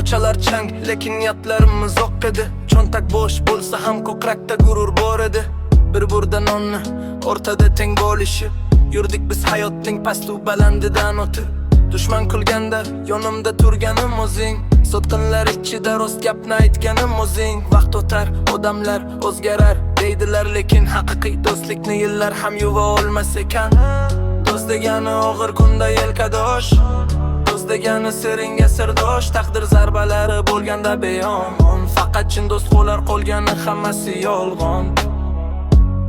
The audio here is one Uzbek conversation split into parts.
ko'chalar chang, lekin niyatlarimiz o'q edi. Cho'ntak bo'sh bo'lsa ham ko'krakda gurur bor edi. Bir burda nonni o'rtada teng bo'lishib yurdik biz hayotning pastu balandidan o'tib. Dushman kulganda yonimda turganim o'zing, sotqinlar ichida rost gapni aytganim o'zing. Vaqt o'tar, odamlar o'zgarar deydilar, lekin haqiqiy do'stlikni yillar ham yuva olmas ekan. Do'st degani og'ir kunda yelkadosh, do'st degani siringa sirdosh. Taqdir zarbalari bo'lganda beyon, faqat chin do'st qo'lar qolgani hammasi yolg'on.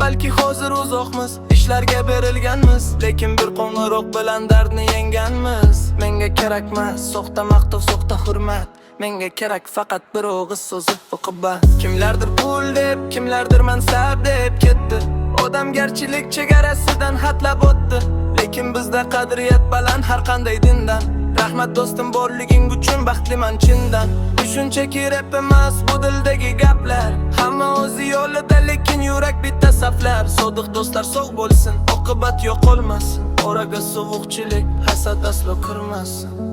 Balki hozir uzoqmiz, ishlarga berilganmiz, lekin bir qo'ng'iroq bilan dardni yengganmiz. Menga kerakmas soxta maqtov, soxta hurmat, menga kerak faqat bir og'iz so'zi oqibat. Kimlardir pul deb, kimlardir mansab deb ketdi. Odamgarchilik chegarasidan hatlab o'tdi, lekin bizda qadriyat baland har qanday dindan. Rahmat do'stim borliging uchun baxtliman chindan. Bu shunchaki rap emas, bu dildagi gaplar. Hamma o'zi yo'lida, lekin yurak bitta saflar. Sodiq do'stlar sog' bo'lsin, oqibat yo'q olmasin. Oraga sovuqchilik, hasad aslo kirmasin.